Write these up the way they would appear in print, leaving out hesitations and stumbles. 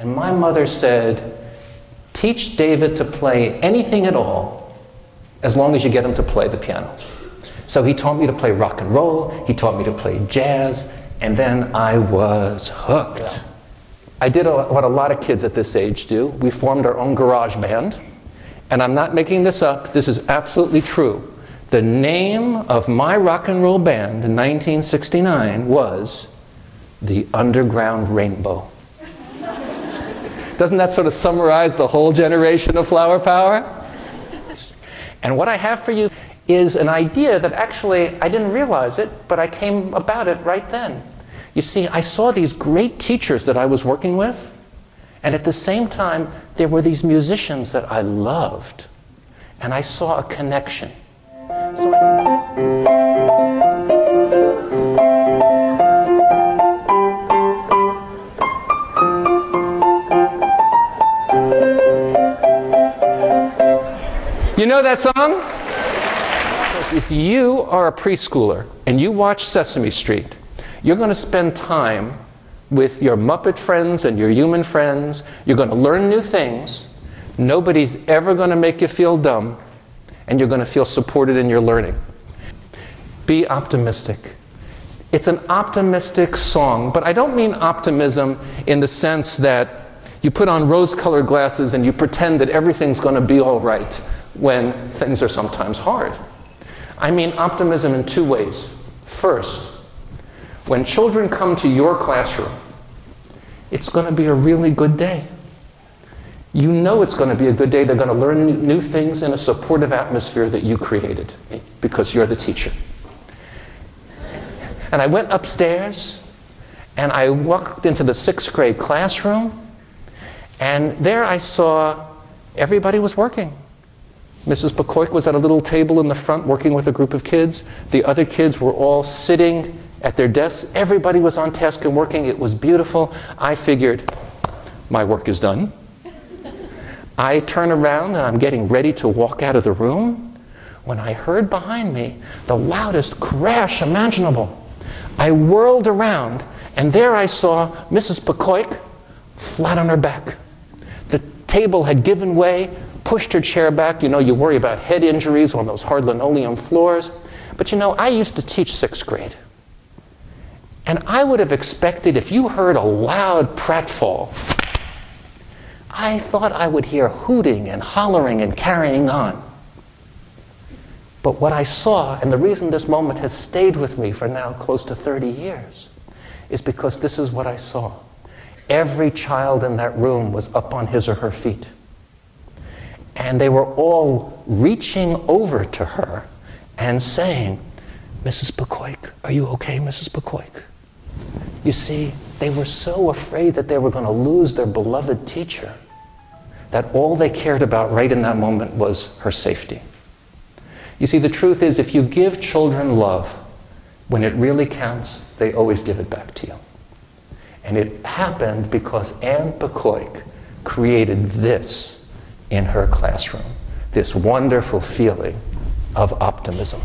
And my mother said, teach David to play anything at all as long as you get him to play the piano. So he taught me to play rock and roll, he taught me to play jazz, and then I was hooked. Yeah. I did what a lot of kids at this age do. We formed our own garage band, and I'm not making this up, this is absolutely true. The name of my rock and roll band in 1969 was the Underground Rainbow. Doesn't that sort of summarize the whole generation of Flower Power? And what I have for you is an idea that actually, I didn't realize it, but I came about it right then. You see, I saw these great teachers that I was working with, and at the same time, there were these musicians that I loved, and I saw a connection. So you know that song? If you are a preschooler and you watch Sesame Street, you're going to spend time with your Muppet friends and your human friends. You're going to learn new things. Nobody's ever going to make you feel dumb, and you're going to feel supported in your learning. Be optimistic. It's an optimistic song, but I don't mean optimism in the sense that you put on rose-colored glasses and you pretend that everything's going to be all right when things are sometimes hard. I mean optimism in two ways. First, when children come to your classroom, it's going to be a really good day. You know it's going to be a good day. They're going to learn new things in a supportive atmosphere that you created because you're the teacher. And I went upstairs and I walked into the 6th grade classroom, and there I saw everybody was working. Mrs. Pekoik was at a little table in the front working with a group of kids. The other kids were all sitting at their desks. Everybody was on task and working. It was beautiful. I figured, my work is done. I turn around and I'm getting ready to walk out of the room when I heard behind me the loudest crash imaginable. I whirled around, and there I saw Mrs. Pekoik flat on her back. The table had given way, pushed her chair back. You know, you worry about head injuries on those hard linoleum floors. But you know, I used to teach 6th grade. And I would have expected, if you heard a loud pratfall, I thought I would hear hooting and hollering and carrying on. But what I saw, and the reason this moment has stayed with me for now close to 30 years, is because this is what I saw. Every child in that room was up on his or her feet. And they were all reaching over to her and saying, Mrs. Pekoik, are you okay, Mrs. Pekoik? You see, they were so afraid that they were going to lose their beloved teacher that all they cared about right in that moment was her safety. You see, the truth is, if you give children love, when it really counts, they always give it back to you. And it happened because Anne Pekoik created this in her classroom, this wonderful feeling of optimism.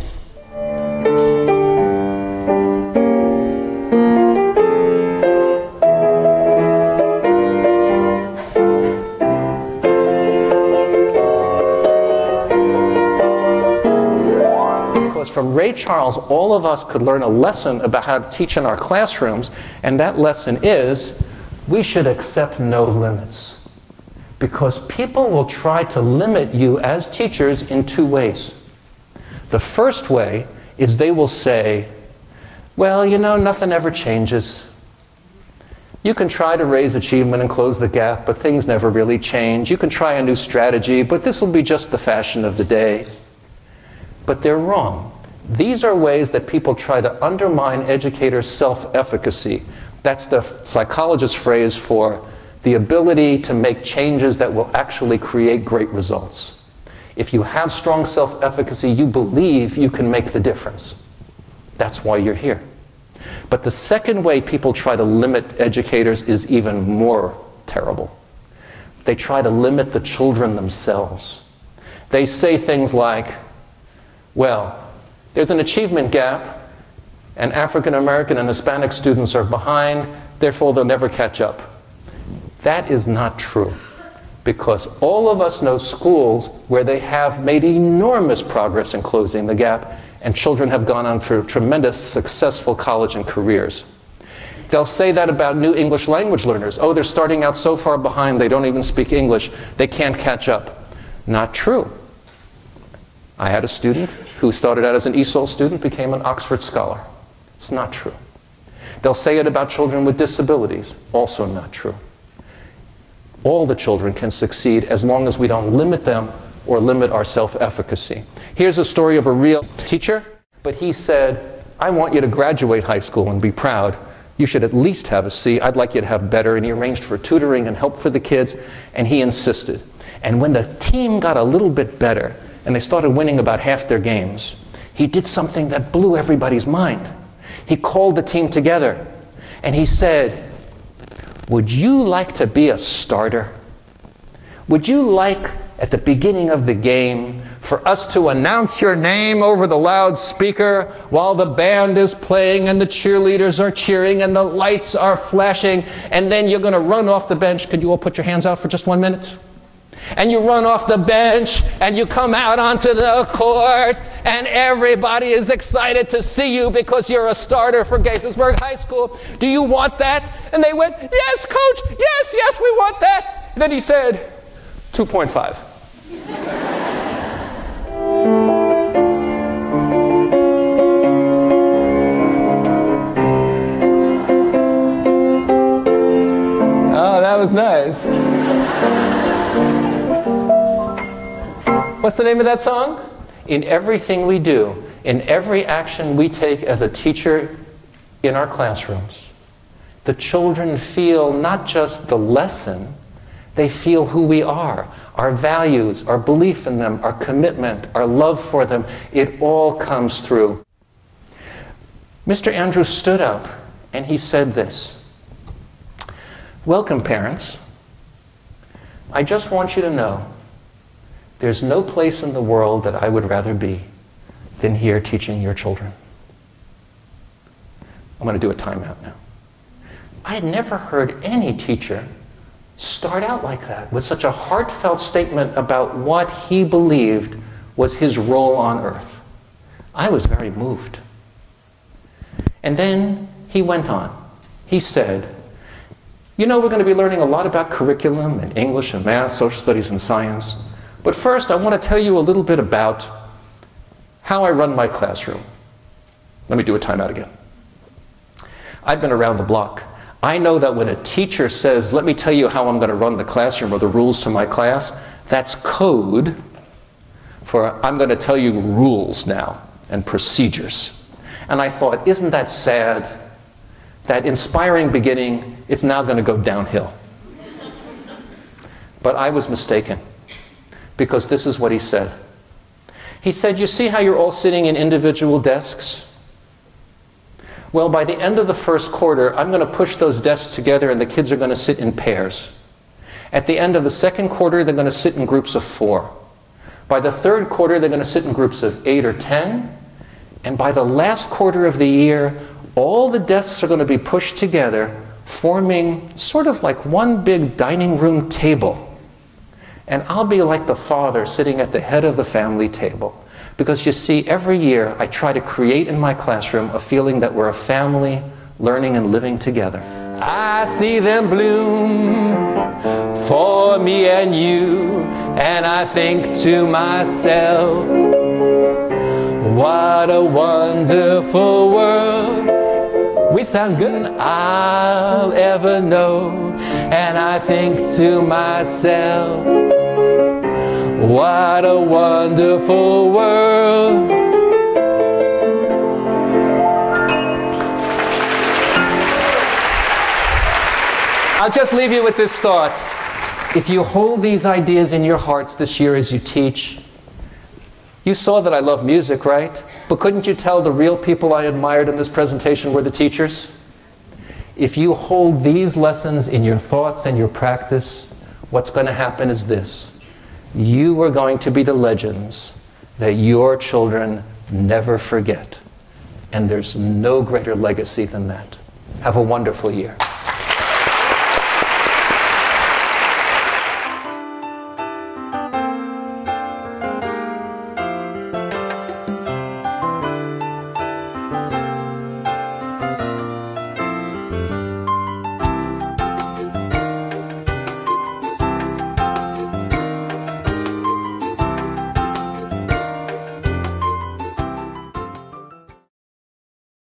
From Ray Charles, all of us could learn a lesson about how to teach in our classrooms, and that lesson is we should accept no limits. Because people will try to limit you as teachers in two ways. The first way is they will say, well, you know, nothing ever changes. You can try to raise achievement and close the gap, but things never really change. You can try a new strategy, but this will be just the fashion of the day. But they're wrong. These are ways that people try to undermine educators' self-efficacy. That's the psychologist's phrase for the ability to make changes that will actually create great results. If you have strong self-efficacy, you believe you can make the difference. That's why you're here. But the second way people try to limit educators is even more terrible. They try to limit the children themselves. They say things like, well, there's an achievement gap, and African American and Hispanic students are behind, therefore they'll never catch up. That is not true, because all of us know schools where they have made enormous progress in closing the gap, and children have gone on for tremendous successful college and careers. They'll say that about new English language learners. Oh, they're starting out so far behind, they don't even speak English, they can't catch up. Not true. I had a student who started out as an ESOL student, became an Oxford scholar. It's not true. They'll say it about children with disabilities. Also not true. All the children can succeed as long as we don't limit them or limit our self-efficacy. Here's a story of a real teacher, but he said, I want you to graduate high school and be proud. You should at least have a C. I'd like you to have better. And he arranged for tutoring and help for the kids, and he insisted. And when the team got a little bit better, and they started winning about half their games, he did something that blew everybody's mind. He called the team together, and he said, would you like to be a starter? Would you like, at the beginning of the game, for us to announce your name over the loudspeaker while the band is playing and the cheerleaders are cheering and the lights are flashing, and then you're going to run off the bench? Could you all put your hands out for just 1 minute? And you run off the bench and you come out onto the court and everybody is excited to see you because you're a starter for Gaithersburg High School. Do you want that? And they went, yes, coach, yes, yes, we want that. And then he said, 2.5. Oh, that was nice. What's the name of that song? In everything we do, in every action we take as a teacher in our classrooms, the children feel not just the lesson, they feel who we are, our values, our belief in them, our commitment, our love for them. It all comes through. Mr. Andrews stood up and he said this, welcome, parents. I just want you to know there's no place in the world that I would rather be than here teaching your children. I'm going to do a timeout now. I had never heard any teacher start out like that, with such a heartfelt statement about what he believed was his role on earth. I was very moved. And then he went on. He said, you know, we're going to be learning a lot about curriculum and English and math, social studies and science. But first, I want to tell you a little bit about how I run my classroom. Let me do a timeout again. I've been around the block. I know that when a teacher says, let me tell you how I'm going to run the classroom or the rules to my class, that's code for I'm going to tell you rules now and procedures. And I thought, isn't that sad? That inspiring beginning, it's now going to go downhill. But I was mistaken. Because this is what he said. He said, you see how you're all sitting in individual desks? Well, by the end of the first quarter, I'm going to push those desks together and the kids are going to sit in pairs. At the end of the second quarter, they're going to sit in groups of 4. By the third quarter, they're going to sit in groups of 8 or 10. And by the last quarter of the year, all the desks are going to be pushed together, forming sort of like one big dining room table. And I'll be like the father sitting at the head of the family table. Because you see, every year I try to create in my classroom a feeling that we're a family learning and living together. I see them bloom for me and you, and I think to myself, what a wonderful world. We sound good. I'll ever know, and I think to myself, what a wonderful world. I'll just leave you with this thought. If you hold these ideas in your hearts this year as you teach, you saw that I love music, right? But couldn't you tell the real people I admired in this presentation were the teachers? If you hold these lessons in your thoughts and your practice, what's going to happen is this. You are going to be the legends that your children never forget. And there's no greater legacy than that. Have a wonderful year.